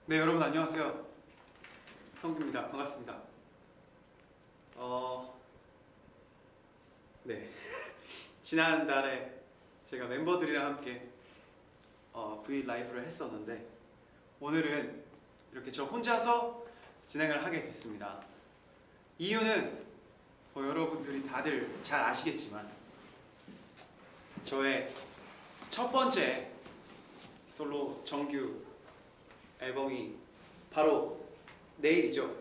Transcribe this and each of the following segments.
네, 여러분 안녕하세요. 성규입니다. 반갑습니다. 네. 지난달에 제가 멤버들이랑 함께 V 라이브를 했었는데 오늘은 이렇게 저 혼자서 진행을 하게 됐습니다. 이유는 여러분들이 다들 잘 아시겠지만 저의 첫 번째 솔로 정규 앨범이 바로 내일이죠.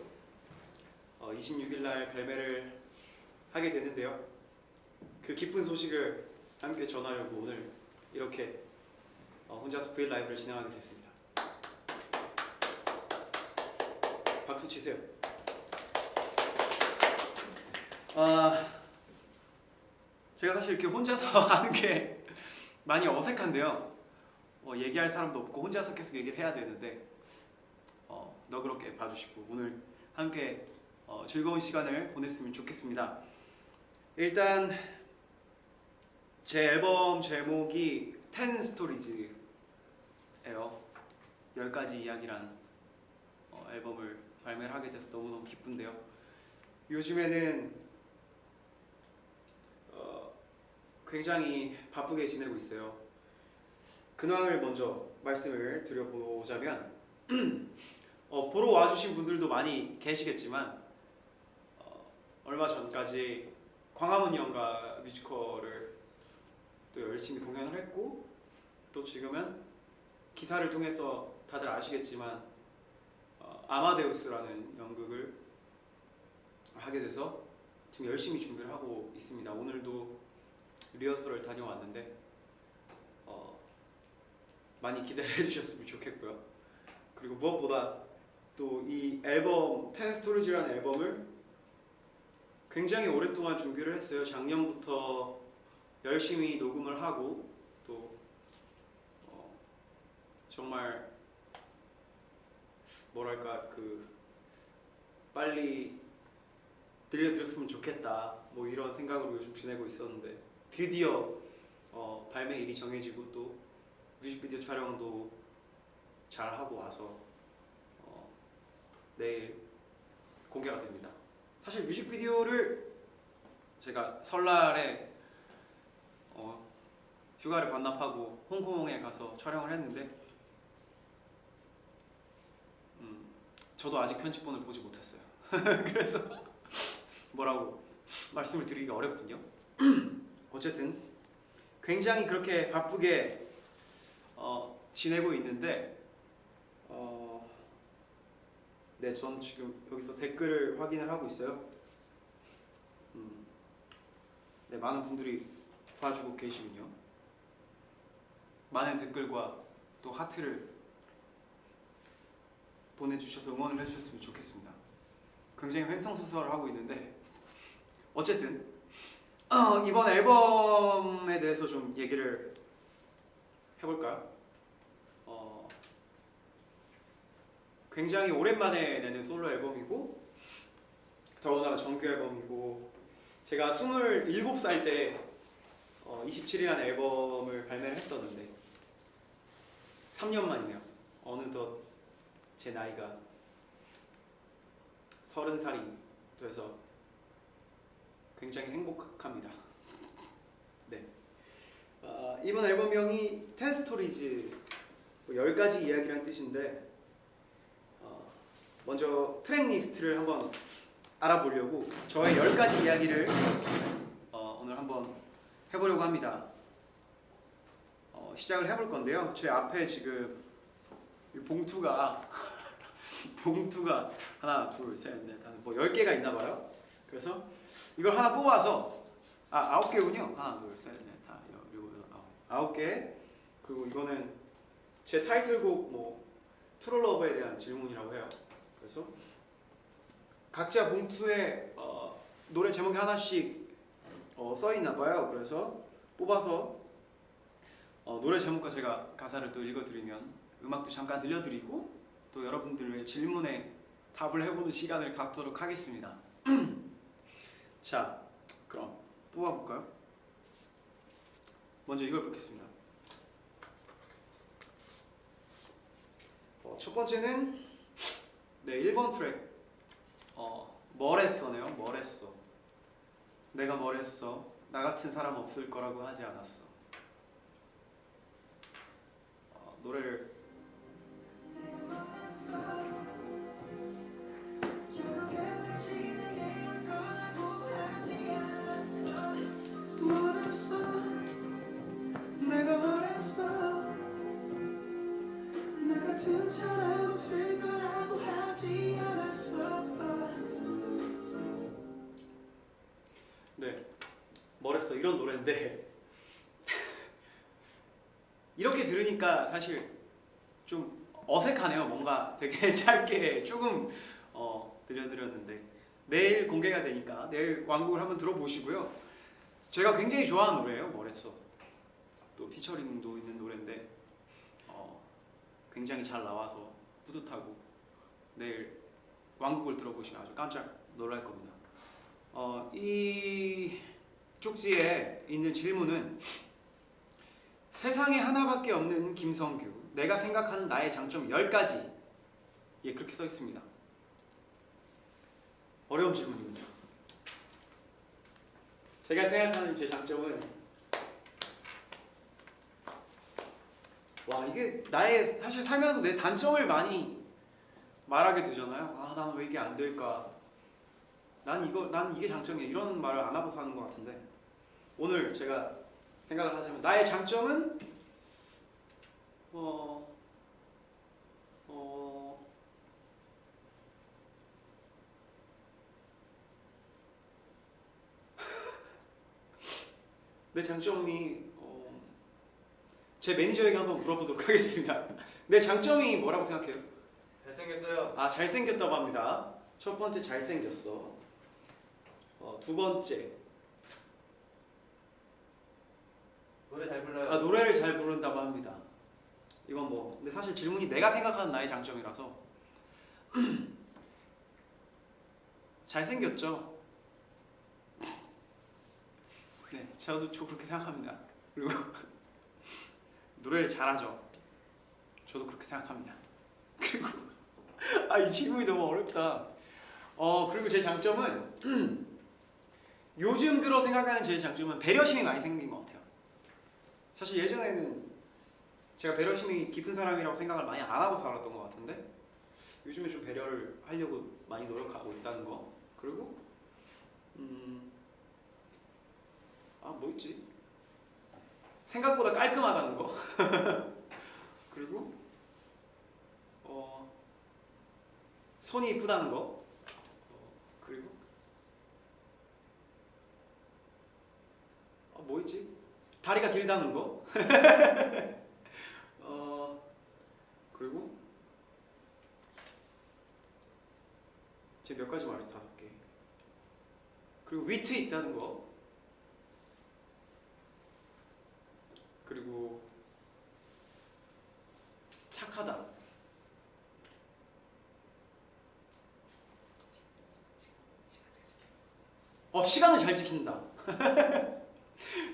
26일 날 발매를 하게 되는데요. 그 기쁜 소식을 함께 전하려고 오늘 이렇게 혼자서 V 라이브를 진행하게 됐습니다. 박수 치세요. 제가 사실 이렇게 혼자서 하는 게 많이 어색한데요. 얘기할 사람도 없고 혼자서 계속 얘기를 해야 되는데 너그럽게 봐주시고 오늘 함께 즐거운 시간을 보냈으면 좋겠습니다. 일단 제 앨범 제목이 10 스토리즈예요. 10가지 이야기란 앨범을 발매를 하게 돼서 너무너무 기쁜데요. 요즘에는 굉장히 바쁘게 지내고 있어요. 근황을 먼저 말씀을 드려보자면 보러 와주신 분들도 많이 계시겠지만 얼마 전까지 광화문 연가 뮤지컬을 또 열심히 공연을 했고 또 지금은 기사를 통해서 다들 아시겠지만 아마데우스라는 연극을 하게 돼서 지금 열심히 준비를 하고 있습니다. 오늘도 리허설을 다녀왔는데 많이 기대를 해주셨으면 좋겠고요. 그리고 무엇보다 또 이 앨범 10 스토리즈라는 앨범을 굉장히 오랫동안 준비를 했어요. 작년부터 열심히 녹음을 하고 또 정말 뭐랄까 빨리 들려드렸으면 좋겠다 뭐 이런 생각으로 요즘 지내고 있었는데 드디어 발매일이 정해지고 또 뮤직비디오 촬영도 잘 하고 와서 내일 공개가 됩니다. 사실 뮤직비디오를 제가 설날에 휴가를 반납하고 홍콩에 가서 촬영을 했는데 저도 아직 편집본을 보지 못했어요. 그래서 뭐라고 말씀을 드리기가 어렵군요. 어쨌든 굉장히 그렇게 바쁘게 지내고 있는데 네, 전 지금 여기서 댓글을 확인을 하고 있어요. 네, 많은 분들이 봐주고 계시군요. 많은 댓글과 또 하트를 보내주셔서 응원을 해주셨으면 좋겠습니다. 굉장히 횡성수설을 하고 있는데 어쨌든 이번 앨범에 대해서 좀 얘기를 해볼까요? 굉장히 오랜만에 내는 솔로 앨범이고 더군다나 정규 앨범이고 제가 27살 때 27이라는 앨범을 발매를 했었는데 3년 만이네요. 어느덧 제 나이가 30살이 돼서 굉장히 행복합니다. 네. 이번 앨범명이 10 스토리즈 10가지 이야기라는 뜻인데 먼저 트랙 리스트를 한번 알아보려고 저의 10가지 이야기를 오늘 한번 해보려고 합니다. 시작을 해볼 건데요. 제 앞에 지금 봉투가 하나, 둘, 셋, 넷, 다섯, 뭐 10개가 있나 봐요. 그래서 이걸 하나 뽑아서 9개군요. 하나, 둘, 셋, 넷, 다, 그리고 9개. 그리고 이거는 제 타이틀곡 뭐 트루 러브에 대한 질문이라고 해요. 그래서 각자 봉투에 노래 제목이 하나씩 써 있나 봐요. 그래서 뽑아서 노래 제목과 제가 가사를 또 읽어드리면 음악도 잠깐 들려드리고 또 여러분들의 질문에 답을 해보는 시간을 갖도록 하겠습니다. 자, 그럼 뽑아볼까요? 먼저 이걸 뽑겠습니다. 첫 번째는 네 1번 트랙 뭘 했어네요. 뭘 했어. 내가 뭘 했어. 나 같은 사람 없을 거라고 하지 않았어. 노래를 내가 말했어. 나 같은 사람 없을 거라고 하지 않았어. 네, 뭐랬어 이런 노래인데 이렇게 들으니까 사실 좀 어색하네요. 뭔가 되게 짧게 조금 들려드렸는데 내일 공개가 되니까 내일 완곡을 한번 들어보시고요. 제가 굉장히 좋아하는 노래예요. 뭐랬어. 또 피처링도 있는 노래인데 굉장히 잘 나와서 뿌듯하고 내일 완곡을 들어보시면 아주 깜짝 놀랄 겁니다. 이 쪽지에 있는 질문은 세상에 하나밖에 없는 김성규, 내가 생각하는 나의 장점 10가지. 예, 그렇게 써 있습니다. 어려운 질문입니다. 제가 생각하는 제 장점은 이게 나의 사실 살면서 내 단점을 많이 말하게 되잖아요. 난 왜 이게 안 될까? 난 이게 장점이야. 이런 말을 안 하고 사는 것 같은데 오늘 제가 생각을 하자면 나의 장점은 내 장점이 제 매니저에게 한번 물어보도록 하겠습니다. 내 장점이 뭐라고 생각해요? 잘생겼어요. 잘생겼다고 합니다. 첫 번째 잘생겼어. 두 번째 노래 잘 불러요. 노래를 잘 부른다고 합니다. 이건 근데 사실 질문이 내가 생각하는 나의 장점이라서 잘생겼죠? 네, 저도 그렇게 생각합니다. 그리고 노래를 잘하죠? 저도 그렇게 생각합니다. 그리고 이 질문이 너무 어렵다. 그리고 제 장점은 요즘 들어 생각하는 제 장점은 배려심이 많이 생긴 것 같아요. 사실 예전에는 제가 배려심이 깊은 사람이라고 생각을 많이 안 하고 살았던 것 같은데 요즘에 좀 배려를 하려고 많이 노력하고 있다는 거. 그리고 뭐 있지? 생각보다 깔끔하다는 거. 그리고 손이 이쁘다는 거. 그리고 뭐 있지? 다리가 길다는 거. 그리고 제가 몇 가지 말했어? 5개. 그리고 위트 있다는 거. 그리고 착하다. 시간을 잘 지킨다.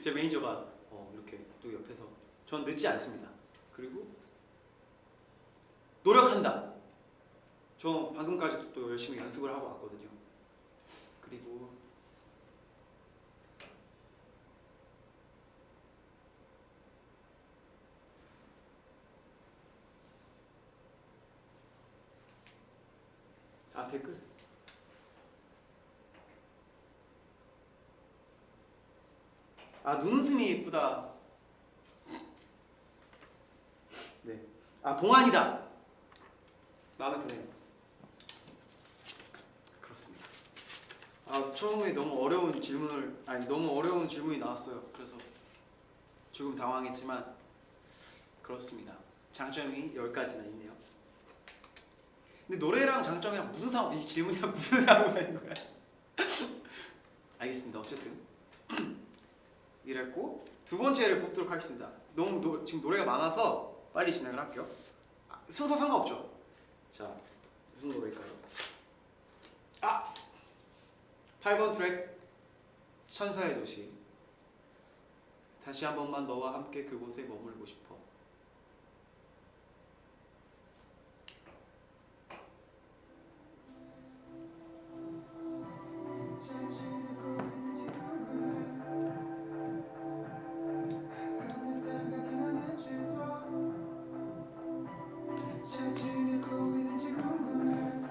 제 매니저가 이렇게 또 옆에서 전 늦지 않습니다. 그리고 노력한다. 저 방금까지도 또 열심히 연습을 하고 왔거든요. 그리고 댓글. 눈웃음이 예쁘다. 네. 동안이다. 마음에 드네요. 그렇습니다. 처음에 너무 어려운 질문이 나왔어요. 그래서 조금 당황했지만 그렇습니다. 장점이 10가지나 있네요. 근데 노래랑 장점이랑 이 질문이랑 무슨 상관이 있는 거야? 알겠습니다. 어쨌든 이랬고 두 번째를 뽑도록 하겠습니다. 지금 노래가 많아서 빨리 진행을 할게요. 순서 상관없죠? 자, 무슨 노래일까요? 8번 트랙 천사의 도시. 다시 한 번만 너와 함께 그곳에 머물고 싶어. 잘 지내고 있는지 궁금해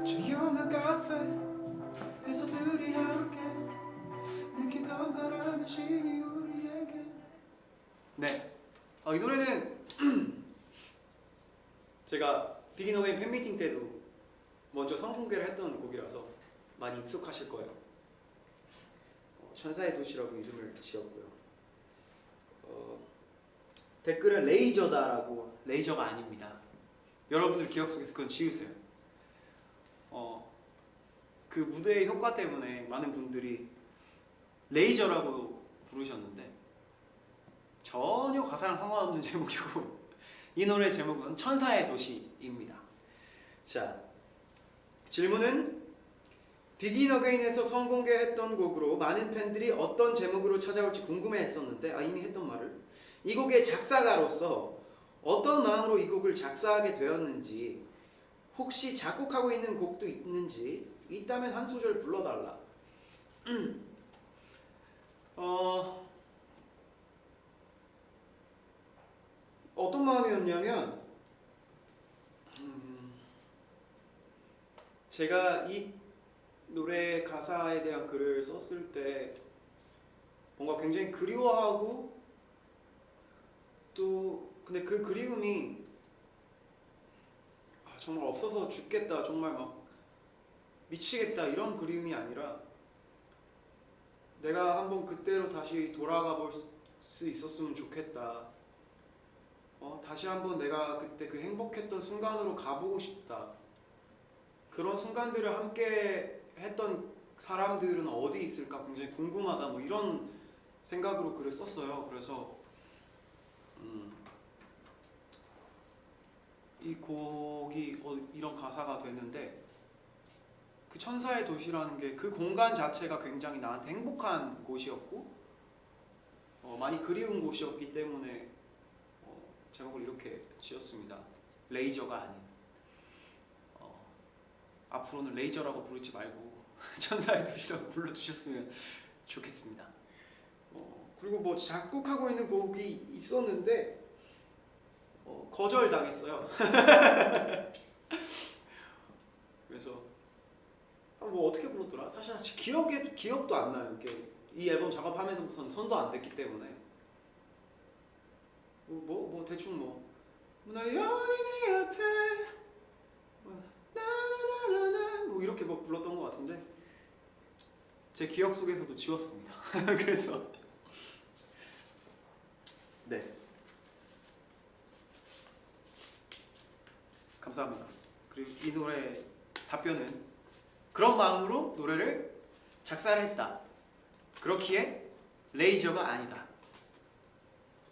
조용한 카페에서 둘이 함께 느끼던 바람의 신이 우리에게 네, 이 노래는 제가 비긴 어게인 팬미팅 때도 먼저 선공개를 했던 곡이라서 많이 익숙하실 거예요. 천사의 도시라고 이름을 지었고요. 댓글에 레이저다라고, 레이저가 아닙니다. 여러분들 기억 속에서 그건 지우세요. 그 무대의 효과 때문에 많은 분들이 레이저라고 부르셨는데 전혀 가사랑 상관없는 제목이고 이 노래 제목은 천사의 도시입니다. 자, 질문은 비긴 어게인에서 선공개했던 곡으로 많은 팬들이 어떤 제목으로 찾아올지 궁금해했었는데 이미 했던 말을 이 곡의 작사가로서 어떤 마음으로 이 곡을 작사하게 되었는지 혹시 작곡하고 있는 곡도 있는지 있다면 한 소절 불러달라. 어떤 마음이었냐면 제가 이 노래 가사에 대한 글을 썼을 때 뭔가 굉장히 그리워하고 또 근데 그 그리움이 정말 없어서 죽겠다 정말 막 미치겠다 이런 그리움이 아니라 내가 한번 그때로 다시 돌아가 볼 수 있었으면 좋겠다. 다시 한번 내가 그때 그 행복했던 순간으로 가보고 싶다. 그런 순간들을 함께 했던 사람들은 어디 있을까 굉장히 궁금하다. 뭐 이런 생각으로 글을 썼어요. 그래서 이 곡이 이런 가사가 되는데 그 천사의 도시라는 게 그 공간 자체가 굉장히 나한테 행복한 곳이었고 많이 그리운 곳이었기 때문에 제목을 이렇게 지었습니다. 레이저가 아닌 앞으로는 레이저라고 부르지 말고 천사의 도시라고 불러주셨으면 좋겠습니다. 그리고 뭐 작곡하고 있는 곡이 있었는데 거절당했어요. 그래서 뭐 어떻게 불렀더라? 사실 기억도 안 나요. 이 앨범 작업하면서부터는 손도 안 댔기 때문에 뭐 대충 나 여기 네 앞에 나나나나나 뭐 이렇게 뭐 불렀던 것 같은데 제 기억 속에서도 지웠습니다. 그래서 네, 감사합니다. 그리고 이 노래 답변은 그런 마음으로 노래를 작사를 했다. 그렇기에 레이저가 아니다.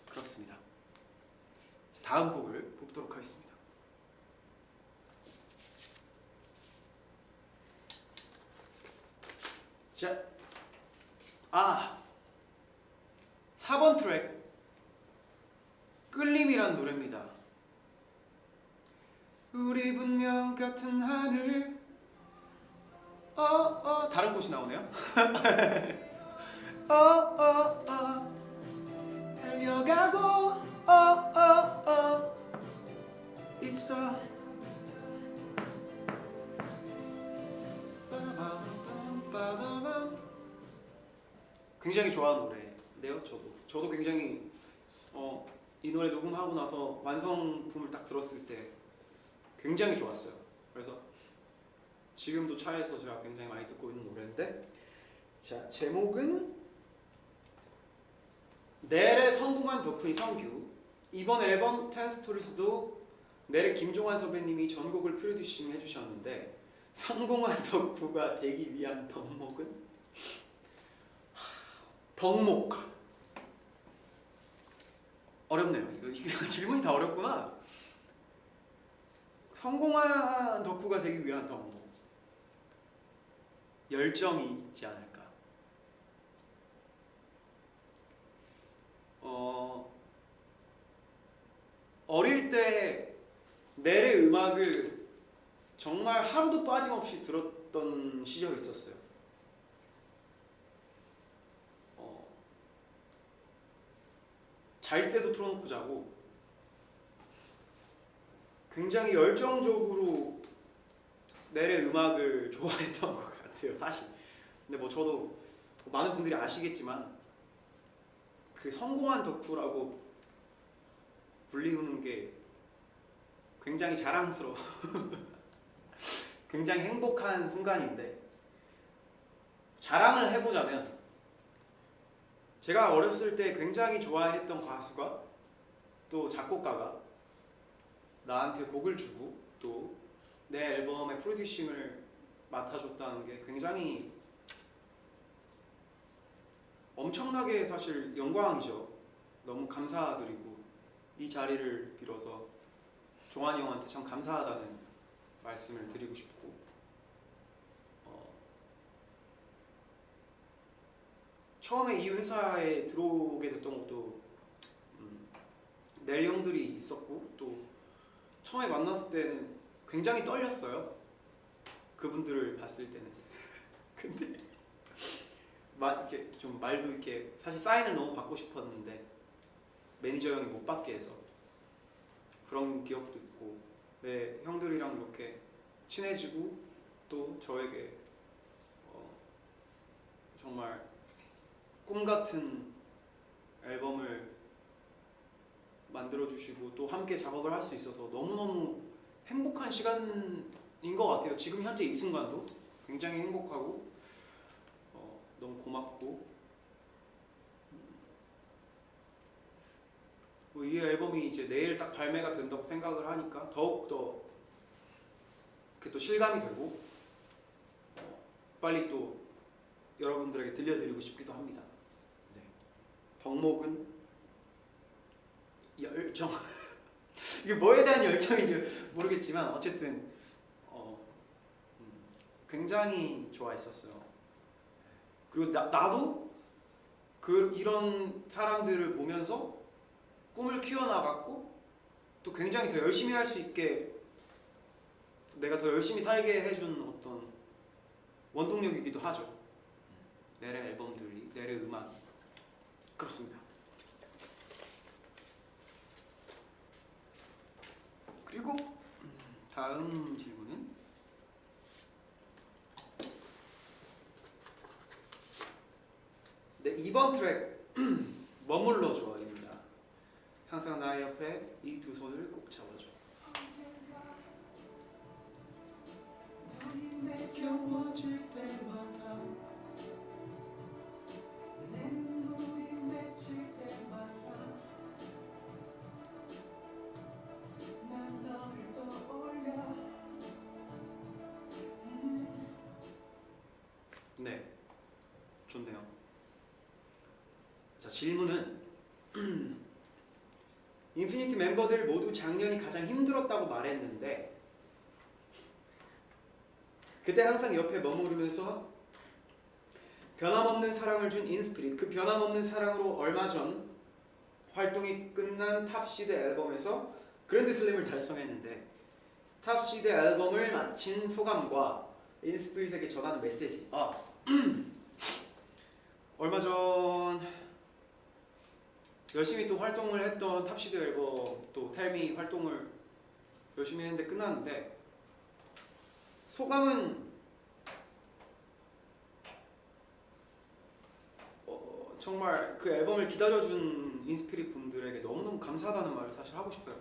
그렇습니다. 다음 곡을 뽑도록 하겠습니다. 자, 4번 트랙 끌림이란 노래입니다. 우리 분명 같은 하늘 다른 곳이 나오네요. 달려가고 있어. 굉장히 좋아하는 노래인데요. 저도 굉장히 이 노래 녹음하고 나서 완성품을 딱 들었을 때 굉장히 좋았어요. 그래서 지금도 차에서 제가 굉장히 많이 듣고 있는 노래인데, 자, 제목은 넬의 성공한 덕후인 성규. 이번 앨범 10스토리즈도 넬의 김종환 선배님이 전곡을 프로듀싱 해주셨는데 성공한 덕후가 되기 위한 덕목은 덕목. 어렵네요. 이거 질문이 다 어렵구나. 성공한 덕후가 되기 위한 덕목. 열정이 있지 않을까. 어릴 때 넬의 음악을 정말 하루도 빠짐없이 들었던 시절이 있었어요. 잘 때도 틀어놓고 자고 굉장히 열정적으로 넬의 음악을 좋아했던 것 같아요, 사실. 근데 뭐 저도 많은 분들이 아시겠지만 그 성공한 덕후라고 불리우는 게 굉장히 자랑스러워. 굉장히 행복한 순간인데 자랑을 해보자면 제가 어렸을 때 굉장히 좋아했던 가수가 또 작곡가가 나한테 곡을 주고 또 내 앨범의 프로듀싱을 맡아줬다는 게 굉장히 엄청나게 사실 영광이죠. 너무 감사드리고 이 자리를 빌어서 종환이 형한테 참 감사하다는 말씀을 드리고 싶고 처음에 이 회사에 들어오게 됐던 것도 넬 형들이 있었고 또 처음에 만났을 때는 굉장히 떨렸어요. 그분들을 봤을 때는. 근데 이렇게 좀 말도 이렇게 사실 사인을 너무 받고 싶었는데 매니저 형이 못 받게 해서 그런 기억도 있고 네, 형들이랑 이렇게 친해지고 또 저에게 정말 꿈 같은 앨범을 만들어 주시고 또 함께 작업을 할 수 있어서 너무너무 행복한 시간인 것 같아요. 지금 현재 이 순간도 굉장히 행복하고 너무 고맙고 이 앨범이 이제 내일 딱 발매가 된다고 생각을 하니까 더욱더 그게 또 실감이 되고 빨리 또 여러분들에게 들려드리고 싶기도 합니다. 네. 덕목은 열정. 이게 뭐에 대한 열정인지 모르겠지만 어쨌든 굉장히 좋아했었어요. 그리고 나도 이런 사람들을 보면서 꿈을 키워나갔고 또 굉장히 더 열심히 할 수 있게 내가 더 열심히 살게 해준 어떤 원동력이기도 하죠. 넬의 앨범들이, 넬의 음악 그렇습니다. 그리고 다음 질문은 네, 2번 트랙 머물러 줘입니다. 항상 나의 옆에 이 두 손을 꼭 잡아줘. 겨워질 때마다 내 눈물이 맺힐 때마다 난 너를 떠올려. 네, 좋네요. 자, 질문은 인피니티 멤버들 모두 작년이 가장 힘들었다고 말했는데 그때 항상 옆에 머무르면서 변함없는 사랑을 준 인스피릿, 그 변함없는 사랑으로 얼마 전 활동이 끝난 탑시드 앨범에서 그랜드슬램을 달성했는데 탑시드 앨범을 마친 소감과 인스피릿에게 전하는 메시지. 얼마 전 열심히 또 활동을 했던 탑시드 앨범 또 텔미 활동을 열심히 했는데 끝났는데 소감은 정말 그 앨범을 기다려준 인스피릿 분들에게 너무너무 감사하다는 말을 사실 하고 싶어요.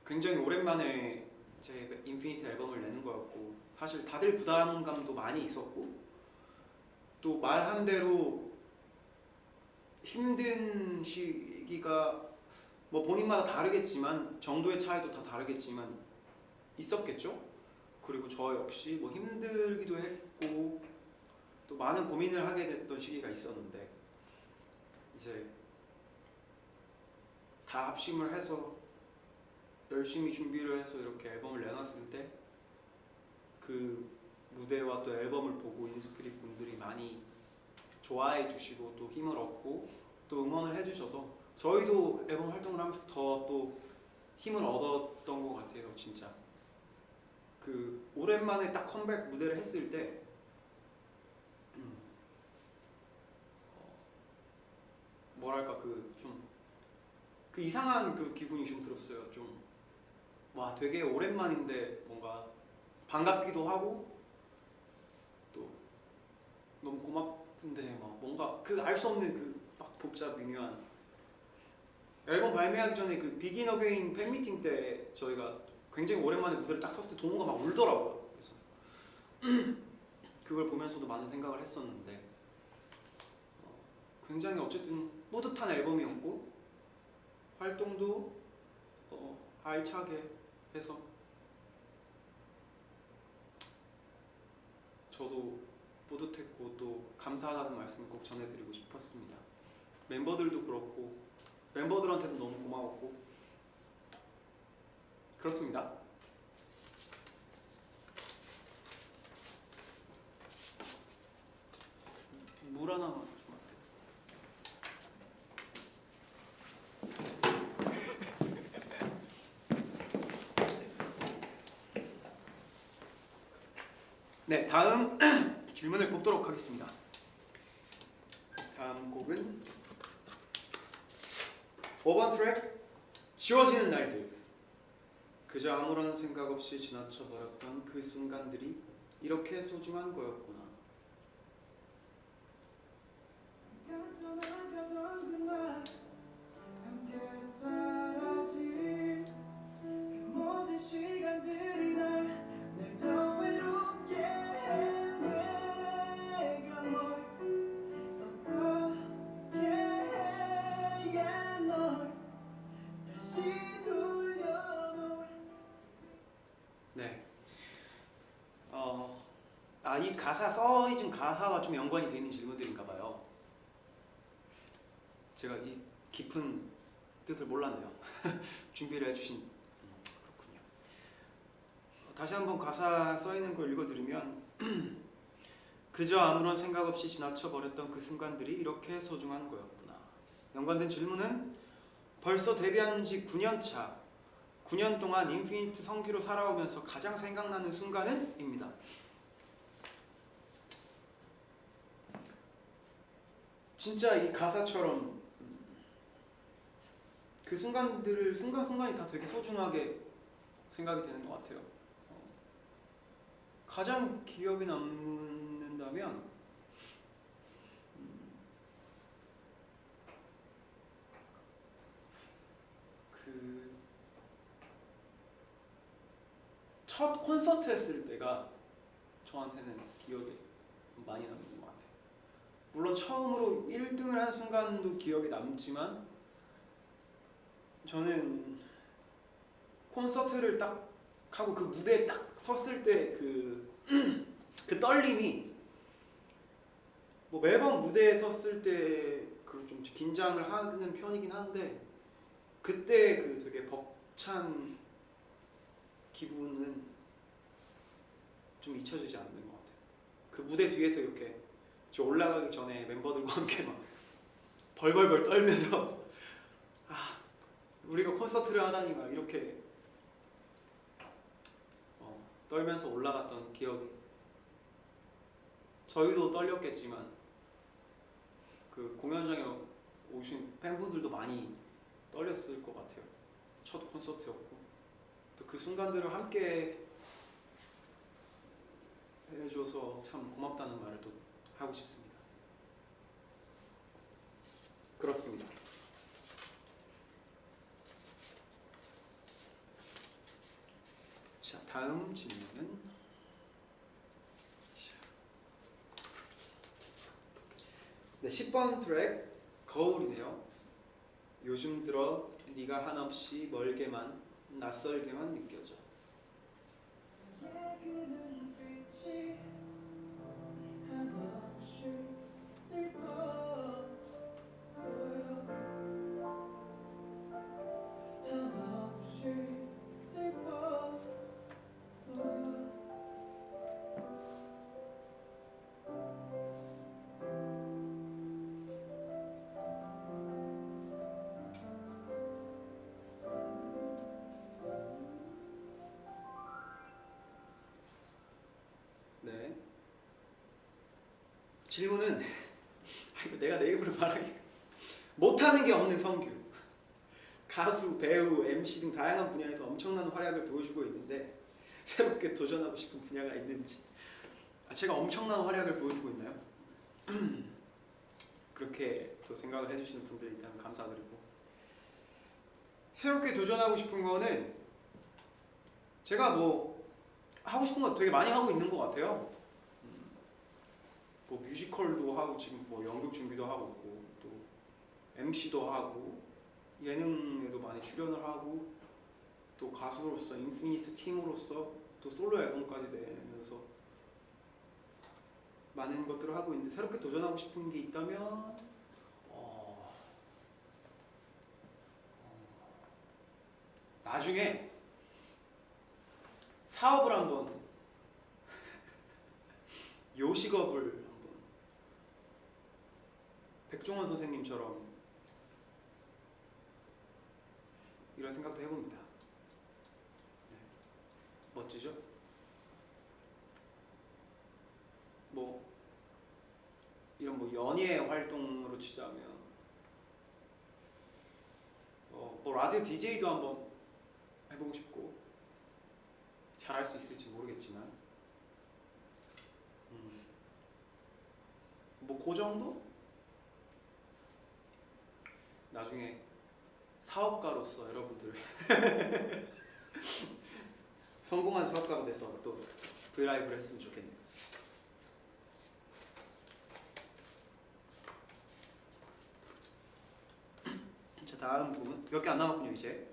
굉장히 오랜만에 제 인피니티 앨범을 내는 거였고 사실 다들 부담감도 많이 있었고 또 말한 대로 힘든 시기가 뭐 본인마다 다르겠지만 정도의 차이도 다 다르겠지만 있었겠죠. 그리고 저 역시 뭐 힘들기도 했고 또 많은 고민을 하게 됐던 시기가 있었는데 이제 다 합심을 해서 열심히 준비를 해서 이렇게 앨범을 내놨을 때 그 무대와 또 앨범을 보고 인스피릿 분들이 많이 좋아해 주시고 또 힘을 얻고 또 응원을 해주셔서 저희도 앨범 활동을 하면서 더 또 힘을 얻었던 것 같아요. 진짜 그 오랜만에 딱 컴백 무대를 했을 때 그 좀 그 이상한 그 기분이 좀 들었어요. 좀 와 되게 오랜만인데 뭔가 반갑기도 하고 또 너무 고맙은데 막 뭔가 그 알 수 없는 그 막 복잡 미묘한 앨범 발매하기 전에 그 비긴 어게인 팬미팅 때 저희가 굉장히 오랜만에 무대를 딱 섰을 때 동호가 막 울더라고요. 그래서 그걸 보면서도 많은 생각을 했었는데 굉장히 어쨌든 뿌듯한 앨범이었고 활동도 알차게 해서 저도 뿌듯했고 또 감사하다는 말씀을 꼭 전해드리고 싶었습니다. 멤버들도 그렇고 멤버들한테도 너무 고마웠고 그렇습니다. 물 하나만 주면 안 돼요? 네, 다음 질문을 뽑도록 하겠습니다. 다음 곡은 5번 트랙 지워지는 날들. 그저 아무런 생각 없이 지나쳐버렸던 그 순간들이 이렇게 소중한 거였구나. 네. 이 가사 써있은 가사와 좀 연관이 되어 있는 질문들인가 봐요. 제가 이 깊은 뜻을 몰랐네요. 준비를 해주신 그렇군요. 다시 한번 가사 써있는 걸 읽어드리면 그저 아무런 생각 없이 지나쳐버렸던 그 순간들이 이렇게 소중한 거였구나. 연관된 질문은 벌써 데뷔한 지 9년 차 9년 동안 인피니트 성기로 살아오면서 가장 생각나는 순간은? 입니다. 진짜 이 가사처럼 그 순간들을 순간순간이 다 되게 소중하게 생각이 되는 것 같아요. 가장 기억에 남는다면 그 첫 콘서트 했을 때가 저한테는 기억에 많이 남는 것 같아요. 물론 처음으로 1등을 한 순간도 기억에 남지만 저는 콘서트를 딱 하고 그 무대에 딱 섰을 때 그 떨림이 뭐 매번 무대에 섰을 때 그 좀 긴장을 하는 편이긴 한데 그때 그 되게 벅찬 기분은 좀 잊혀지지 않는 것 같아요. 그 무대 뒤에서 이렇게 저 올라가기 전에 멤버들과 함께 막 벌벌벌 떨면서 아 우리가 콘서트를 하다니 막 이렇게 떨면서 올라갔던 기억이 저희도 떨렸겠지만 그 공연장에 오신 팬분들도 많이 떨렸을 것 같아요. 첫 콘서트였고 또 그 순간들을 함께 해줘서 참 고맙다는 말을 또 하고 싶습니다. 그렇습니다. 자, 다음 질문은 네, 10번 트랙 거울이네요. 요즘 들어 네가 한없이 멀게만 낯설게만 느껴져. 네. 질문은 이거 내가 내 입으로 말하기 못하는 게 없는 성규. 가수, 배우, MC 등 다양한 분야에서 엄청난 활약을 보여주고 있는데 새롭게 도전하고 싶은 분야가 있는지. 제가 엄청난 활약을 보여주고 있나요? 그렇게 또 생각을 해주시는 분들이 있다면 감사드리고, 새롭게 도전하고 싶은 거는 제가 뭐 하고 싶은 거 되게 많이 하고 있는 것 같아요. 뭐 뮤지컬도 하고 지금 뭐 연극 준비도 하고 있고, 또 MC도 하고 예능에도 많이 출연을 하고, 또 가수로서 인피니트 팀으로서 또 솔로 앨범까지 내면서 많은 것들을 하고 있는데, 새롭게 도전하고 싶은 게 있다면 나중에 사업을 한번 요식업을 한번 백종원 선생님처럼 이런 생각도 해봅니다. 네. 멋지죠? 뭐 이런 뭐 연예 활동으로 치자면 뭐 라디오 DJ도 한번 해보고 싶고, 잘할 수 있을지 모르겠지만 뭐 그 정도? 나중에 사업가로서 여러분들 성공한 사업가가 돼서 또 브이라이브를 했으면 좋겠네요. 자, 다음 부분 몇 개 안 남았군요. 이제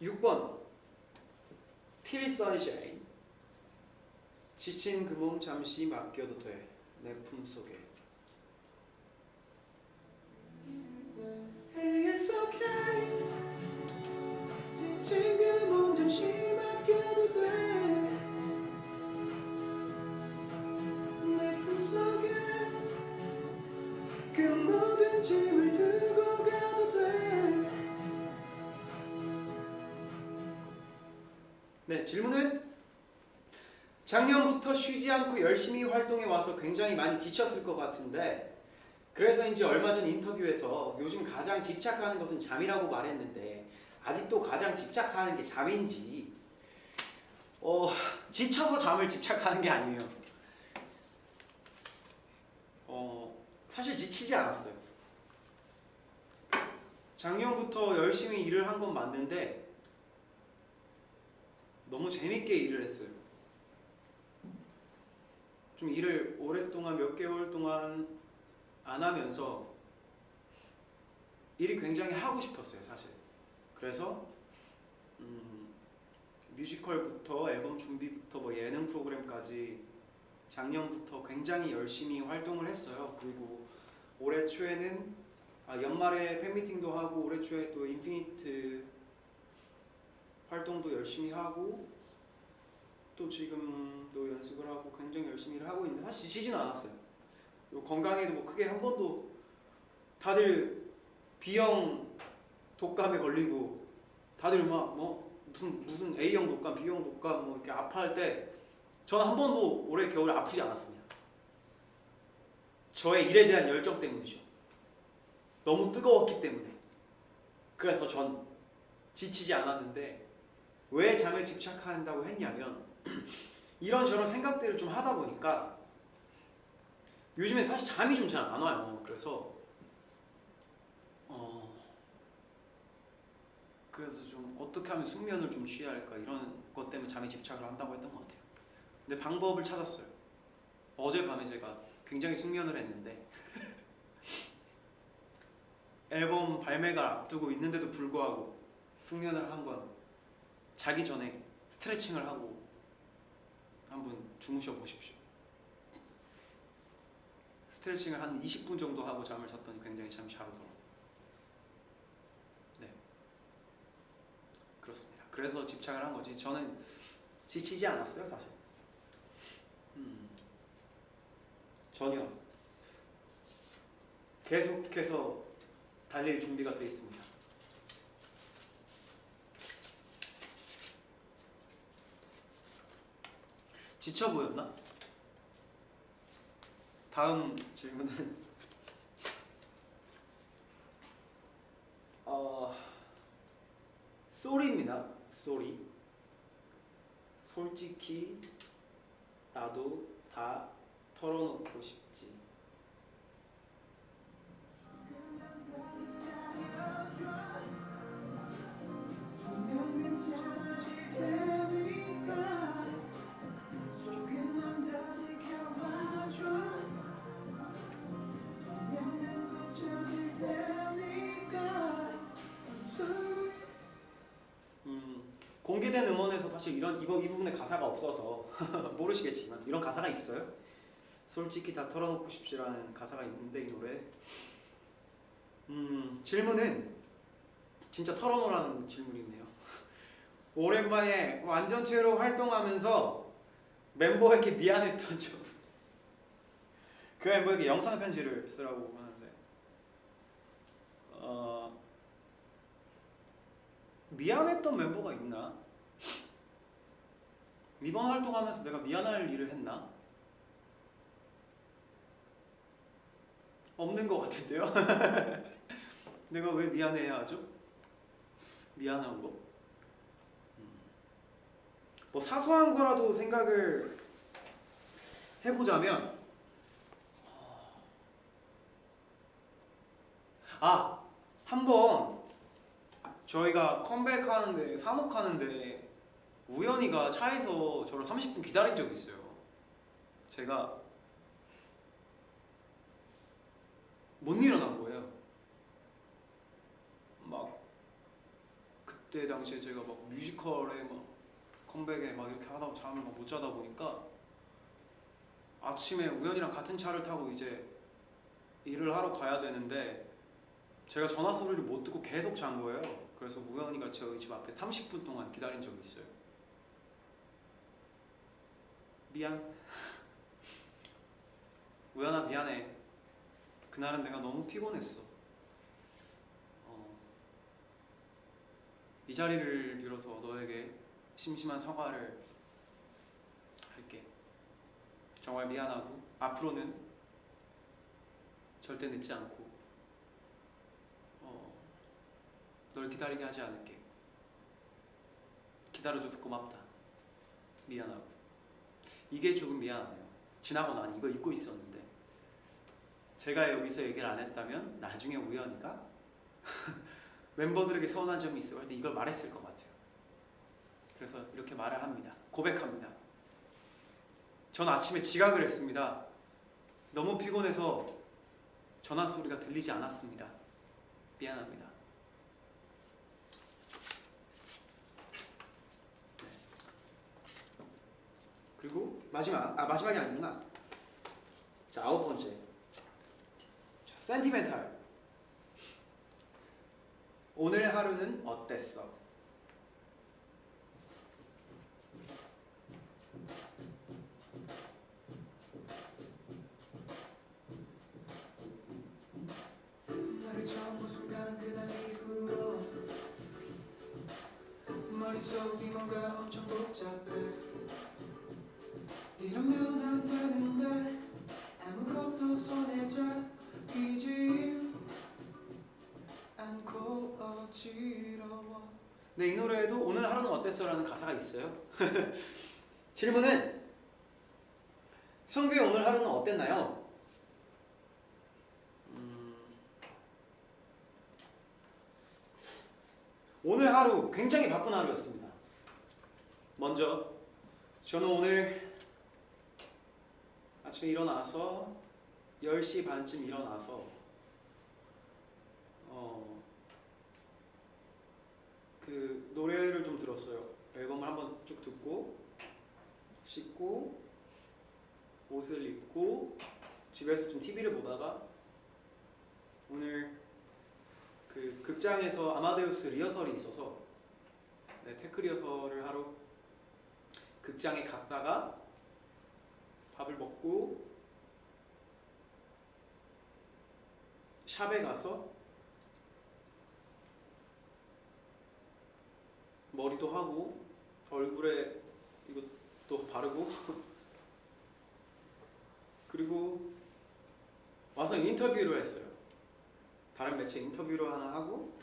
6번 Till Sunshine. 지친 그 몸 잠시 맡겨도 돼 내 품속에. Hey, it's okay. 지친 그 몸 잠시 맡겨도 돼 내 품속에. 그 모든 짐을 두고 가도 돼. 네, 질문은 작년부터 쉬지 않고 열심히 활동해 와서 굉장히 많이 지쳤을 것 같은데, 그래서인지 얼마 전 인터뷰에서 요즘 가장 집착하는 것은 잠이라고 말했는데 아직도 가장 집착하는 게 잠인지. 지쳐서 잠을 집착하는 게 아니에요. 사실 지치지 않았어요. 작년부터 열심히 일을 한 건 맞는데 너무 재밌게 일을 했어요. 좀 일을 오랫동안 몇 개월 동안 안 하면서 일이 굉장히 하고 싶었어요, 사실. 그래서 뮤지컬부터 앨범 준비부터 뭐 예능 프로그램까지 작년부터 굉장히 열심히 활동을 했어요. 그리고 올해 초에는 연말에 팬미팅도 하고, 올해 초에 또 인피니트 활동도 열심히 하고, 또 지금도 연습을 하고 굉장히 열심히 일을 하고 있는데 사실 지치지는 않았어요. 그리고 건강에도 뭐 크게 한 번도, 다들 B형 독감에 걸리고 다들 막 뭐 무슨 A형 독감, B형 독감 뭐 이렇게 아파할 때 저는 한 번도 올해 겨울에 아프지 않았습니다. 저의 일에 대한 열정 때문이죠. 너무 뜨거웠기 때문에. 그래서 전 지치지 않았는데, 왜 잠에 집착한다고 했냐면 이런저런 생각들을 좀 하다 보니까 요즘에 사실 잠이 좀 잘 안 와요. 그래서 좀 어떻게 하면 숙면을 좀 취할까, 이런 것 때문에 잠에 집착을 한다고 했던 것 같아요. 근데 방법을 찾았어요. 어젯밤에 제가 굉장히 숙면을 했는데 앨범 발매가 앞두고 있는데도 불구하고 숙면을 한번, 자기 전에 스트레칭을 하고 한번 주무셔 보십시오. 스트레칭을 한 20분 정도 하고 잠을 잤더니 굉장히 잠이 잘 오더라고요. 네, 그렇습니다. 그래서 집착을 한 거지, 저는 지치지 않았어요, 사실. 전혀. 계속해서 달릴 준비가 되어 있습니다. 지쳐 보였나? 다음 질문은 쏘리입니다. 쏘리. 솔직히 나도 다 털어놓고 싶지. 공개된 음원에서 사실 이 부분에 가사가 없어서 모르시겠지만 이런 가사가 있어요. 솔직히 다 털어놓고 싶지라는 가사가 있는데 이 노래 질문은 진짜 털어놓으라는 질문이네요. 오랜만에 완전체로 활동하면서 멤버에게 미안했던 점. 그 멤버에게 영상 편지를 쓰라고 하는데 미안했던 멤버가 있나? 이번 활동하면서 내가 미안할 일을 했나? 없는 것 같은데요? 내가 왜 미안해야 하죠? 미안한 거? 뭐 사소한 거라도 생각을 해보자면 한번 저희가 컴백하는데 산옥하는데 우연히가 차에서 저를 30분 기다린 적이 있어요. 제가 못 일어난 거예요. 막 그때 당시에 제가 막 뮤지컬에 막 컴백에 막 이렇게 하다 잠을 막 못 자다 보니까 아침에 우연이랑 같은 차를 타고 이제 일을 하러 가야 되는데 제가 전화 소리를 못 듣고 계속 잔 거예요. 그래서 우연이가 저희 집 앞에 30분 동안 기다린 적이 있어요. 미안. 우연아 미안해. 그날은 내가 너무 피곤했어. 이 자리를 빌어서 너에게 심심한 사과를 할게. 정말 미안하고 앞으로는 절대 늦지 않고 널 기다리게 하지 않을게. 기다려줘서 고맙다. 미안하고. 이게 조금 미안하네요. 지나고 나니 이거 잊고 있었는데 제가 여기서 얘기를 안 했다면 나중에 우연히가 멤버들에게 서운한 점이 있어 할 때 이걸 말했을 것 같아요. 그래서 이렇게 말을 합니다. 고백합니다. 전 아침에 지각을 했습니다. 너무 피곤해서 전화 소리가 들리지 않았습니다. 미안합니다. 그리고 마지막이 아니구나. 자, 9번째. 자, 센티멘탈. 오늘 하루는 어땠어? 나를 처음 본 순간 그날 이후로 머릿속이 뭔가 엄청 복잡해. 이러면 안 되는데 아무것도 손에 잡히지 않고 어지러워. 네, 이 노래에도 오늘 하루는 어땠어? 라는 가사가 있어요. 질문은 성규의 오늘 하루는 어땠나요? 오늘 하루 굉장히 바쁜 하루였습니다. 먼저 저는 오늘 아침에 일어나서 10시 반쯤 일어나서 그 노래를 좀 들었어요. 앨범을 한번 쭉 듣고 씻고 옷을 입고 집에서 좀 TV를 보다가 오늘 그 극장에서 아마데우스 리허설이 있어서 테크 리허설을 하러 극장에 갔다가 밥을 먹고 샵에 가서 머리도 하고 얼굴에 이것도 바르고 그리고 와서 인터뷰를 했어요. 다른 매체 인터뷰를 하나 하고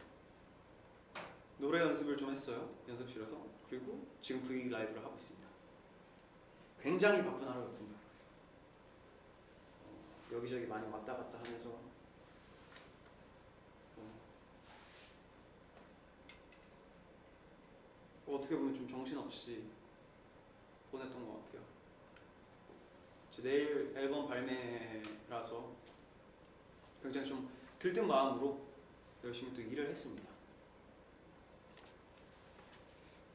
노래 연습을 좀 했어요. 연습실에서. 그리고 지금 V 라이브를 하고 있습니다. 굉장히 바쁜 하루였군요. 여기저기 많이 왔다 갔다 하면서 어떻게 보면 좀 정신없이 보냈던 것 같아요. 내일 앨범 발매라서 굉장히 좀 들뜬 마음으로 열심히 또 일을 했습니다.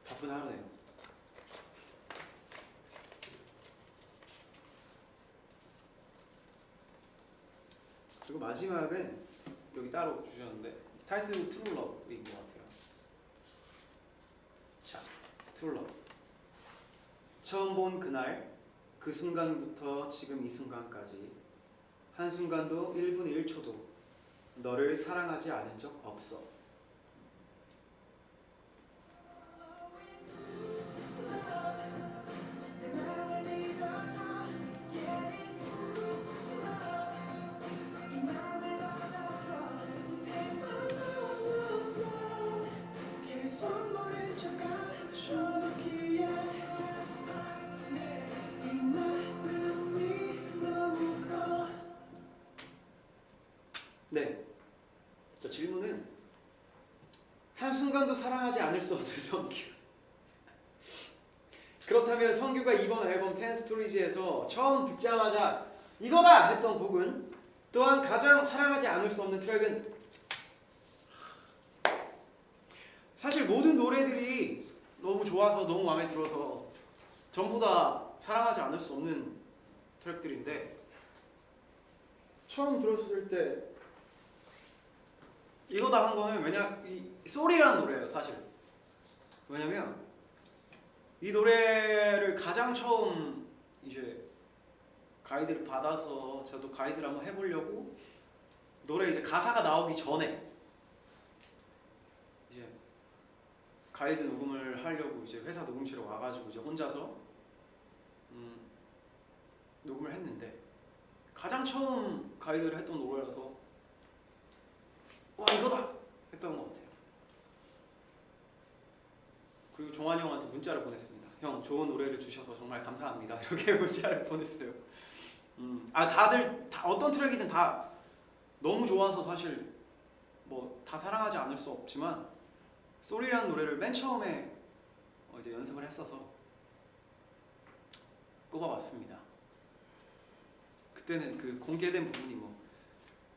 바쁜 하루네요. 그리고 마지막은 여기 따로 주셨는데 타이틀은 트루 러브인 것 같아요. 자, 트루 러브. 처음 본 그날, 그 순간부터 지금 이 순간까지 한순간도 1분 1초도 너를 사랑하지 않은 적 없어. 네. 자, 질문은 한순간도 사랑하지 않을 수 없는 성규. 그렇다면 성규가 이번 앨범 10스토리즈에서 처음 듣자마자 이거다! 했던 곡은 또한 가장 사랑하지 않을 수 없는 트랙은 사실 모든 노래들이 너무 좋아서 너무 마음에 들어서 전부 다 사랑하지 않을 수 없는 트랙들인데 처음 들었을 때 이거다 한 거는 왜냐 이 쏘리라는 노래예요 사실. 왜냐면 이 노래를 가장 처음 이제 가이드를 받아서 저도 가이드를 한번 해보려고 노래 이제 가사가 나오기 전에 이제 가이드 녹음을 하려고 이제 회사 녹음실에 와가지고 이제 혼자서 녹음을 했는데 가장 처음 가이드를 했던 노래라서 와 이거다 했던 것 같아요. 그리고 종환이 형한테 문자를 보냈습니다. 형 좋은 노래를 주셔서 정말 감사합니다. 이렇게 문자를 보냈어요. 다들 어떤 트랙이든 다 너무 좋아서 사실 뭐 다 사랑하지 않을 수 없지만 쏘리라는 노래를 맨 처음에 이제 연습을 했어서 꼽아봤습니다. 그때는 그 공개된 부분이 뭐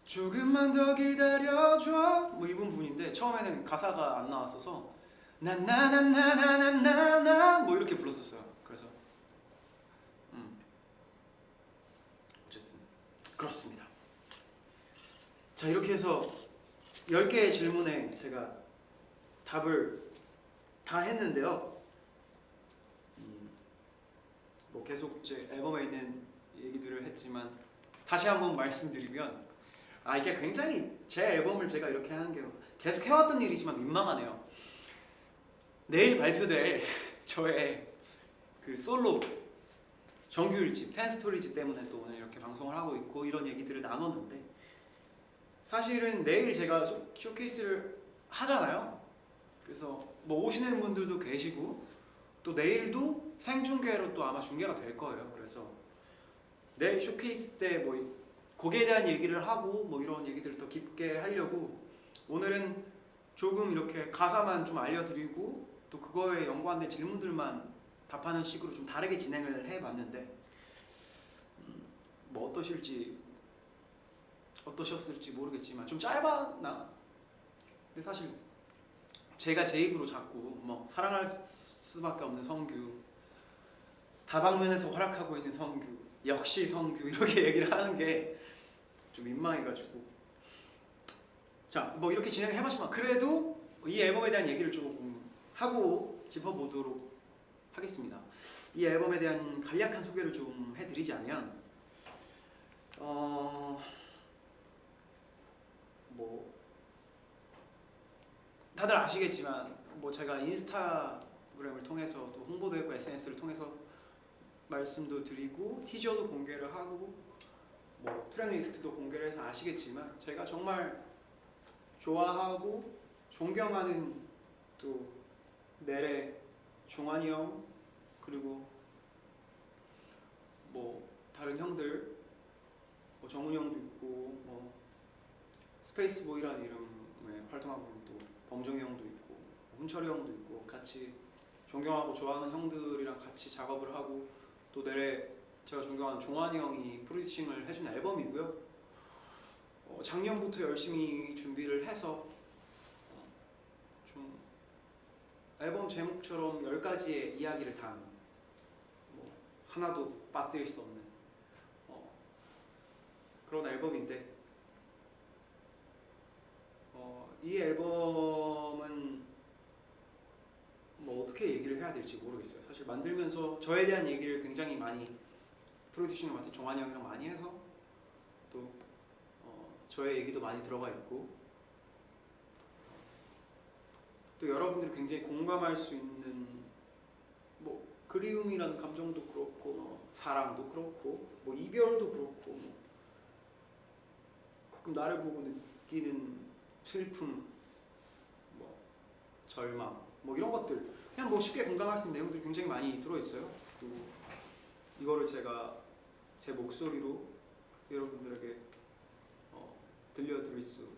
조금만 더 기다려줘 뭐 이 부분인데 처음에는 가사가 안 나왔어서 나나나나나나나 뭐 이렇게 불렀었어요. 그래서 어쨌든 그렇습니다. 자 이렇게 해서 10개의 질문에 제가 답을 다 했는데요. 뭐 계속 이제 앨범에 있는 얘기들을 했지만 다시 한번 말씀드리면 이게 굉장히 제 앨범을 제가 이렇게 하는 게 계속 해왔던 일이지만 민망하네요. 내일 발표될 저의 그 솔로 정규 1집 10스토리즈 때문에 또 오늘 이렇게 방송을 하고 있고 이런 얘기들을 나눴는데 사실은 내일 제가 쇼케이스를 하잖아요. 그래서 뭐 오시는 분들도 계시고 또 내일도 생중계로 또 아마 중계가 될 거예요. 그래서 내일 쇼케이스 때 뭐 곡에 대한 얘기를 하고 뭐 이런 얘기들을 더 깊게 하려고 오늘은 조금 이렇게 가사만 좀 알려드리고 또 그거에 연관된 질문들만 답하는 식으로 좀 다르게 진행을 해봤는데 뭐 어떠셨을지 모르겠지만 좀 짧았나? 근데 사실 제가 제 입으로 자꾸 뭐 사랑할 수밖에 없는 성규, 다방면에서 활약하고 있는 성규, 역시 성규 이렇게 얘기를 하는 게 좀 민망해가지고 자 뭐 이렇게 진행을 해봤지만 그래도 이 앨범에 대한 얘기를 조금 하고 짚어보도록 하겠습니다. 이 앨범에 대한 간략한 소개를 좀 해드리자면 뭐 다들 아시겠지만 뭐 제가 인스타그램을 통해서 또 홍보도 했고 SNS를 통해서 말씀도 드리고 티저도 공개를 하고 뭐 트랙리스트도 공개를 해서 아시겠지만 제가 정말 좋아하고 존경하는 또 넬의 종환이 형 그리고 뭐 다른 형들 뭐 정훈이 형도 있고 뭐 스페이스보이라는 이름에 활동하고 있는 또 범종이 형도 있고 훈철이 형도 있고 같이 존경하고 좋아하는 형들이랑 같이 작업을 하고 또 넬의 제가 존경하는 종환이 형이 프로듀싱을 해준 앨범이고요. 작년부터 열심히 준비를 해서 좀 앨범 제목처럼 10가지의 이야기를 담은 뭐 하나도 빠뜨릴 수 없는 그런 앨범인데 이 앨범은 뭐 어떻게 얘기를 해야 될지 모르겠어요. 사실 만들면서 저에 대한 얘기를 굉장히 많이 프로듀싱을 맡은 종환이 형이랑 많이 해서 또 저의 얘기도 많이 들어가 있고 또 여러분들이 굉장히 공감할 수 있는 뭐 그리움이라는 감정도 그렇고 뭐 사랑도 그렇고 뭐 이별도 그렇고 뭐 가끔 나를 보고 느끼는 슬픔 뭐 절망 뭐 이런 것들 그냥 뭐 쉽게 공감할 수 있는 내용들이 굉장히 많이 들어있어요. 그리고 이거를 제가 제 목소리로 여러분들에게 들려드릴 수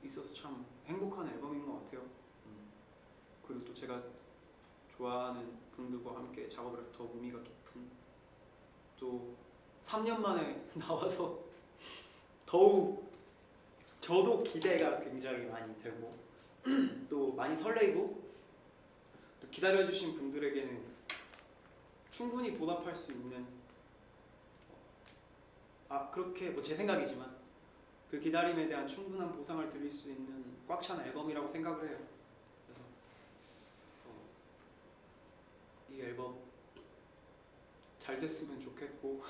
있어서 참 행복한 앨범인 것 같아요. 그리고 또 제가 좋아하는 분들과 함께 작업을 해서 더 의미가 깊은 또 3년 만에 나와서 더욱 저도 기대가 굉장히 많이 되고 또 많이 설레이고 또 기다려주신 분들에게는 충분히 보답할 수 있는 그렇게 뭐 제 생각이지만 그 기다림에 대한 충분한 보상을 드릴 수 있는 꽉 찬 앨범이라고 생각을 해요. 그래서 이 앨범 잘 됐으면 좋겠고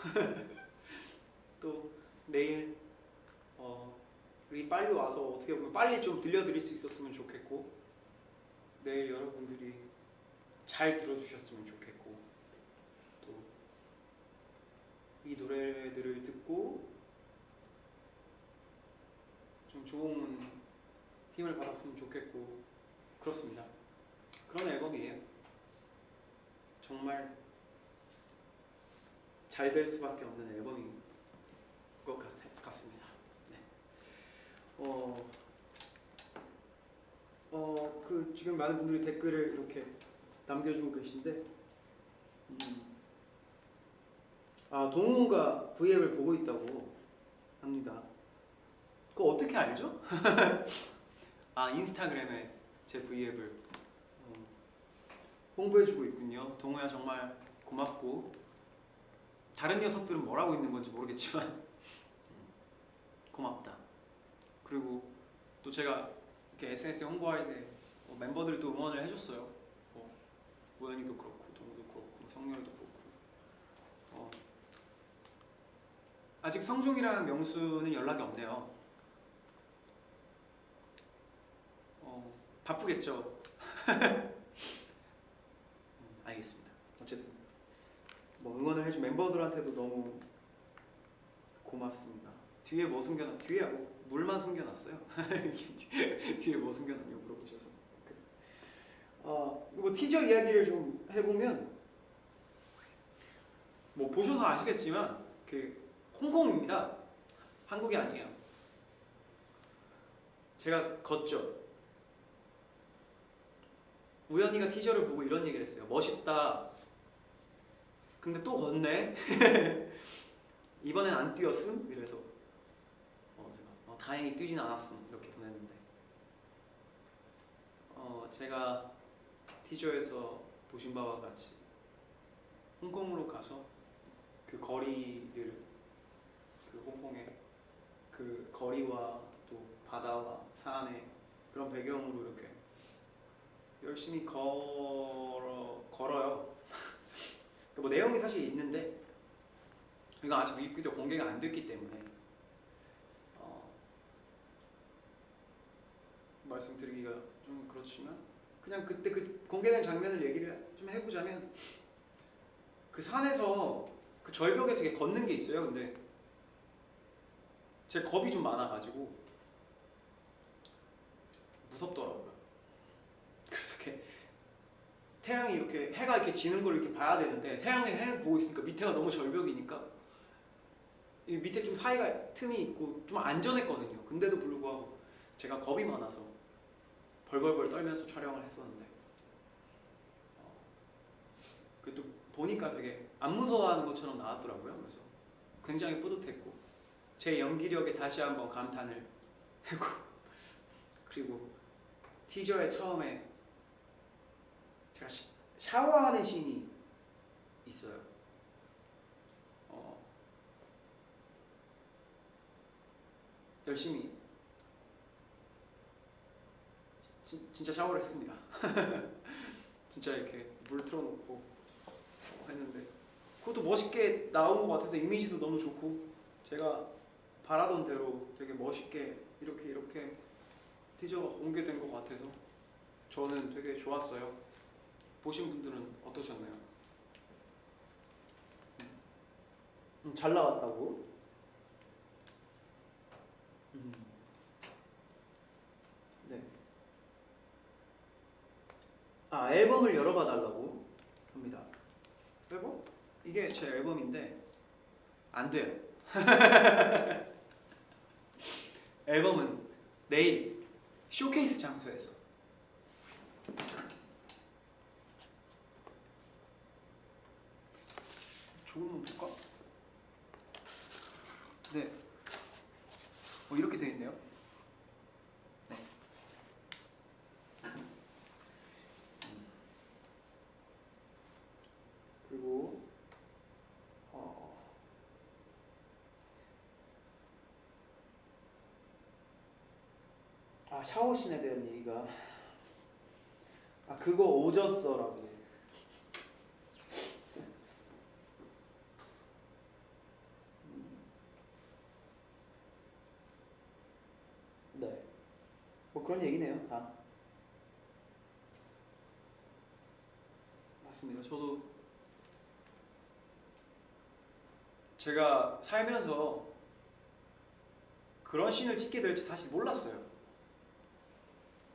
또 내일 우리 빨리 와서 어떻게 보면 빨리 좀 들려드릴 수 있었으면 좋겠고 내일 여러분들이 잘 들어주셨으면 좋겠고 또 이 노래들을 듣고 좀 좋은 힘을 받았으면 좋겠고 그렇습니다. 그런 앨범이에요. 정말 잘 될 수밖에 없는 앨범인 것 같습니다. 네. 그 지금 많은 분들이 댓글을 이렇게 남겨주고 계신데, 동훈가 V앱을 보고 있다고 합니다. 그거 어떻게 알죠? 인스타그램에 제 V앱을 홍보해주고 있군요. 동우야 정말 고맙고 다른 녀석들은 뭘 하고 있는 건지 모르겠지만 고맙다. 그리고 또 제가 이렇게 SNS에 홍보할 때 멤버들도 응원을 해줬어요. 우연이도 그렇고 동우도 그렇고 성렬도 그렇고 아직 성종이라는 명수는 연락이 없네요. 바쁘겠죠. 알겠습니다. 어쨌든 뭐 응원을 해준 멤버들한테도 너무 고맙습니다. 뒤에 뭐 숨겨놨? 뒤에 물만 숨겨놨어요. 뒤에 뭐 숨겨놨냐고 물어보셔서. 뭐 티저 이야기를 좀 해보면 뭐 보셔서 아시겠지만 그 홍콩입니다. 한국이 아니에요. 제가 걷죠. 우연이가 티저를 보고 이런 얘기를 했어요. 멋있다. 근데 또 걷네. 이번엔 안 뛰었음? 이래서 제가 다행히 뛰진 않았음 이렇게 보냈는데 제가 티저에서 보신 바와 같이 홍콩으로 가서 그 거리들 그 홍콩의 그 거리와 또 바다와 산의 그런 배경으로 이렇게 열심히 걸어요. 뭐 내용이 사실 있는데 이거 아직 뮤직비디오 공개가 안 됐기 때문에 말씀드리기가 좀 그렇지만 그냥 그때 그 공개된 장면을 얘기를 좀 해보자면 그 산에서 그 절벽에서 이렇게 걷는 게 있어요. 근데 제 겁이 좀 많아가지고 무섭더라고요. 그래서 이렇게 태양이 이렇게 해가 이렇게 지는 걸 이렇게 봐야 되는데 태양에 해 보고 있으니까 밑에가 너무 절벽이니까 이 밑에 좀 사이가 틈이 있고 좀 안전했거든요. 근데도 불구하고 제가 겁이 많아서 벌벌벌 떨면서 촬영을 했었는데 그또 보니까 되게 안 무서워하는 것처럼 나왔더라고요. 그래서 굉장히 뿌듯했고 제 연기력에 다시 한번 감탄을 했고 그리고 티저의 처음에 제가 샤워하는 씬이 있어요. 열심히 진짜 샤워를 했습니다. 진짜 이렇게 물 틀어놓고 했는데 그것도 멋있게 나온 것 같아서 이미지도 너무 좋고 제가 바라던 대로 되게 멋있게 이렇게 티저가 공개된 것 같아서 저는 되게 좋았어요. 보신 분들은 어떠셨나요? 잘 나왔다고? 네. 앨범을 열어봐 달라고 합니다. 앨범? 이게 제 앨범인데 안 돼요. 앨범은 내일 쇼케이스 장소에서 조금만 볼까? 네. 이렇게 되어 있네요. 네. 그리고 샤워신에 대한 얘기가 그거 오졌어라고. 네. 뭐 그런 얘기네요. 다 맞습니다. 저도 제가 살면서 그런 씬을 찍게 될지 사실 몰랐어요.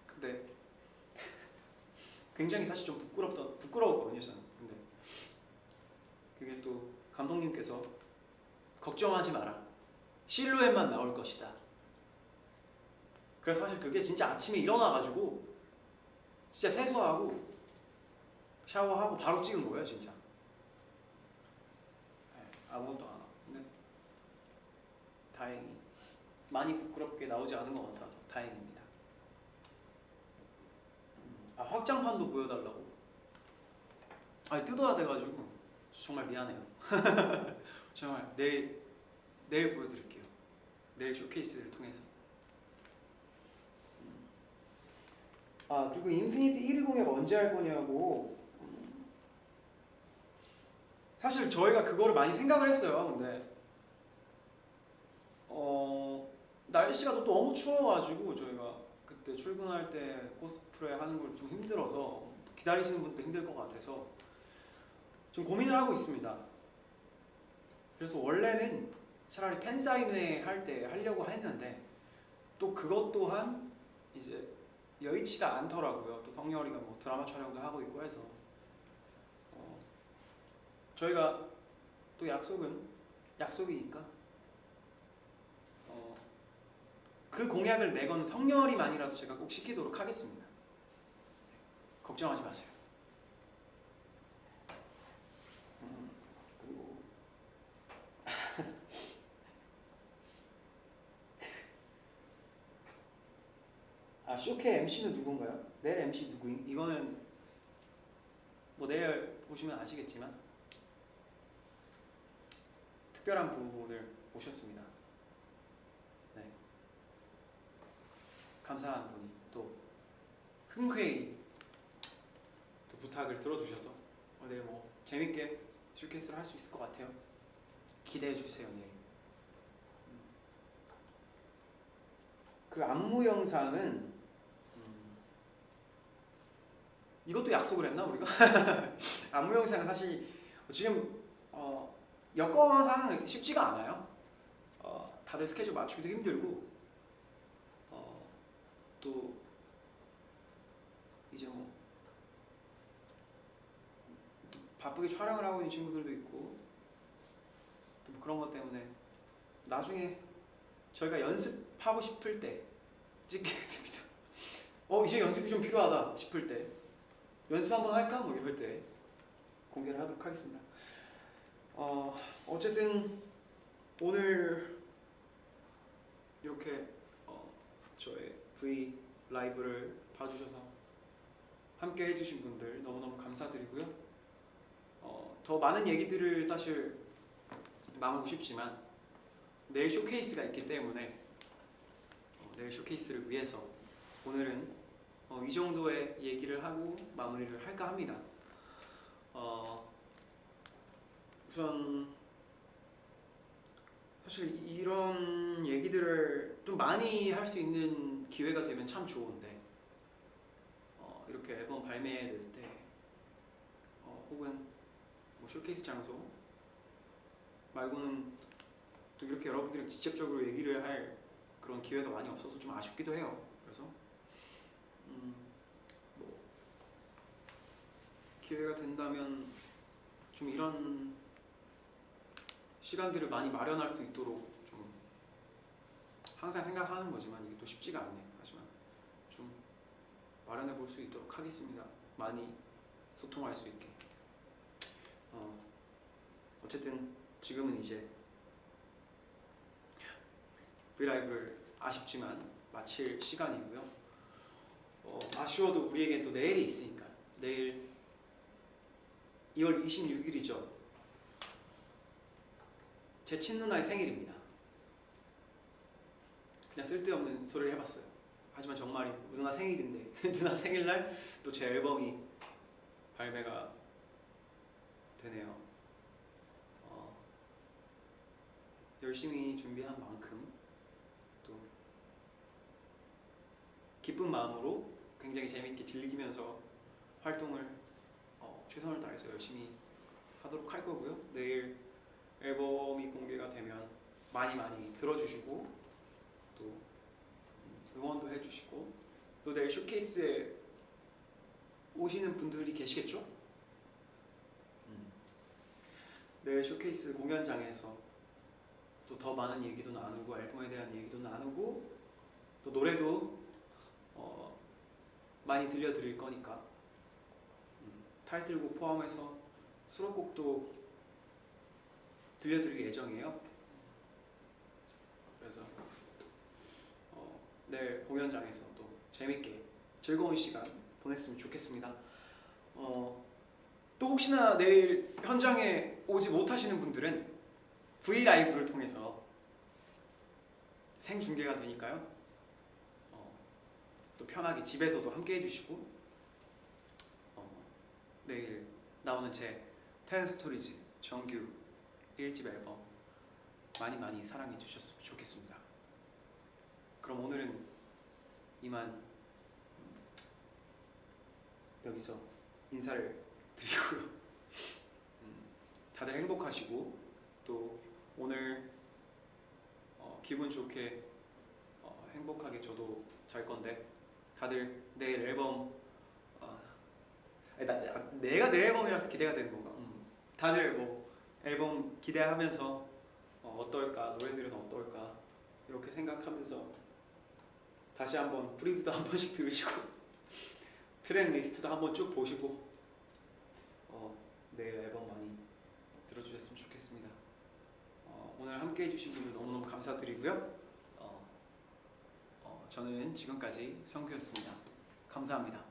근데 굉장히 사실 좀 부끄러웠거든요, 저는. 근데 그게 또 감독님께서 걱정하지 마라. 실루엣만 나올 것이다. 그래서 사실 그게 진짜 아침에 일어나가지고 진짜 세수하고 샤워하고 바로 찍은 거예요, 진짜. 네, 아무것도 안 하고. 근데 다행히 많이 부끄럽게 나오지 않은 것 같아서 다행입니다. 확장판도 보여달라고. 뜯어야 돼가지고 정말 미안해요. 정말 내일 보여드릴게요. 내일 쇼케이스를 통해서. 그리고 인피니티 120을 언제 할 거냐고. 사실 저희가 그거를 많이 생각을 했어요. 근데 날씨가 또 너무 추워가지고 저희가 그때 출근할 때 코스프레 하는 걸 좀 힘들어서 기다리시는 분도 힘들 것 같아서 좀 고민을 하고 있습니다. 그래서 원래는 차라리 팬사인회 할 때 하려고 했는데 또 그것 또한 이제 여의치가 않더라고요. 또 성열이가 뭐 드라마 촬영도 하고 있고 해서 저희가 또 약속이니까 그 공약을 내건 성열이만이라도 제가 꼭 시키도록 하겠습니다. 걱정하지 마세요. 그리고 쇼케 MC는 누군가요? 내일 MC 누구임? 이거는 뭐 내일 보시면 아시겠지만 특별한 분을 모셨습니다. 네. 감사한 분이 또 흔쾌히 또 부탁을 들어주셔서 내일 뭐 재밌게 쇼케이스를 할 수 있을 것 같아요. 기대해 주세요. 내일. 그 안무 영상은 이것도 약속을 했나 우리가? 안무 영상은 사실 지금 여건상 쉽지가 않아요. 다들 스케줄 맞추기도 힘들고 또 이제 뭐 또 바쁘게 촬영을 하고 있는 친구들도 있고 또 뭐 그런 것 때문에 나중에 저희가 연습하고 싶을 때 찍겠습니다. 이제 연습이 좀 필요하다 싶을 때 연습 한번 할까? 뭐 이럴 때 공개를 하도록 하겠습니다. 어쨌든 오늘 이렇게 저의 V 라이브를 봐주셔서 함께 해주신 분들 너무너무 감사드리고요. 더 많은 얘기들을 사실 나누고 싶지만 내일 쇼케이스가 있기 때문에 내일 쇼케이스를 위해서 오늘은 이 정도의 얘기를 하고 마무리를 할까 합니다. 우선 사실 이런 얘기들을 좀 많이 할 수 있는 기회가 되면 참 좋은데 이렇게 앨범 발매될 때 혹은 뭐 쇼케이스 장소 말고는 또 이렇게 여러분들이랑 직접적으로 얘기를 할 그런 기회가 많이 없어서 좀 아쉽기도 해요. 그래서 뭐 기회가 된다면 좀 이런 시간들을 많이 마련할 수 있도록 좀 항상 생각하는 거지만 이게 또 쉽지가 않네. 하지만 좀 마련해 볼 수 있도록 하겠습니다. 많이 소통할 수 있게. 어쨌든 지금은 이제 브이라이브를 아쉽지만 마칠 시간이고요. 아쉬워도 우리에겐 또 내일이 있으니까. 내일 2월 26일이죠. 제 친누나의 생일입니다. 그냥 쓸데없는 소리를 해봤어요. 하지만 정말 누나 생일인데 누나 생일날 또 제 앨범이 발매가 되네요. 열심히 준비한 만큼 또 기쁜 마음으로 굉장히 재밌게 즐기면서 활동을 최선을 다해서 열심히 하도록 할 거고요. 내일 앨범이 공개가 되면 많이 들어주시고 또 응원도 해주시고 또 내일 쇼케이스에 오시는 분들이 계시겠죠? 내일 쇼케이스 공연장에서 또 더 많은 얘기도 나누고 앨범에 대한 얘기도 나누고 또 노래도 많이 들려드릴 거니까 타이틀곡 포함해서 수록곡도 들려드릴 예정이에요. 그래서 내일 공연장에서 또 재밌게 즐거운 시간 보냈으면 좋겠습니다. 또 혹시나 내일 현장에 오지 못하시는 분들은 브이라이브를 통해서 생중계가 되니까요. 또 편하게 집에서도 함께 해주시고 내일 나오는 제 10스토리즈 정규 1집 앨범 많이 사랑해 주셨으면 좋겠습니다. 그럼 오늘은 이만 여기서 인사를 드리고요. 다들 행복하시고 또 오늘 기분 좋게 행복하게 저도 잘 건데 다들 내일 앨범 내가 내 앨범이라서 기대가 되는 건가? 다들 뭐 앨범 기대하면서 어떨까, 노래들은 어떨까 이렇게 생각하면서 다시 한번 프리뷰도 한 번씩 들으시고 트랙 리스트도 한번 쭉 보시고 내일 앨범 많이 들어주셨으면 좋겠습니다. 오늘 함께 해주신 분들 너무너무 감사드리고요. 저는 지금까지 성규였습니다. 감사합니다.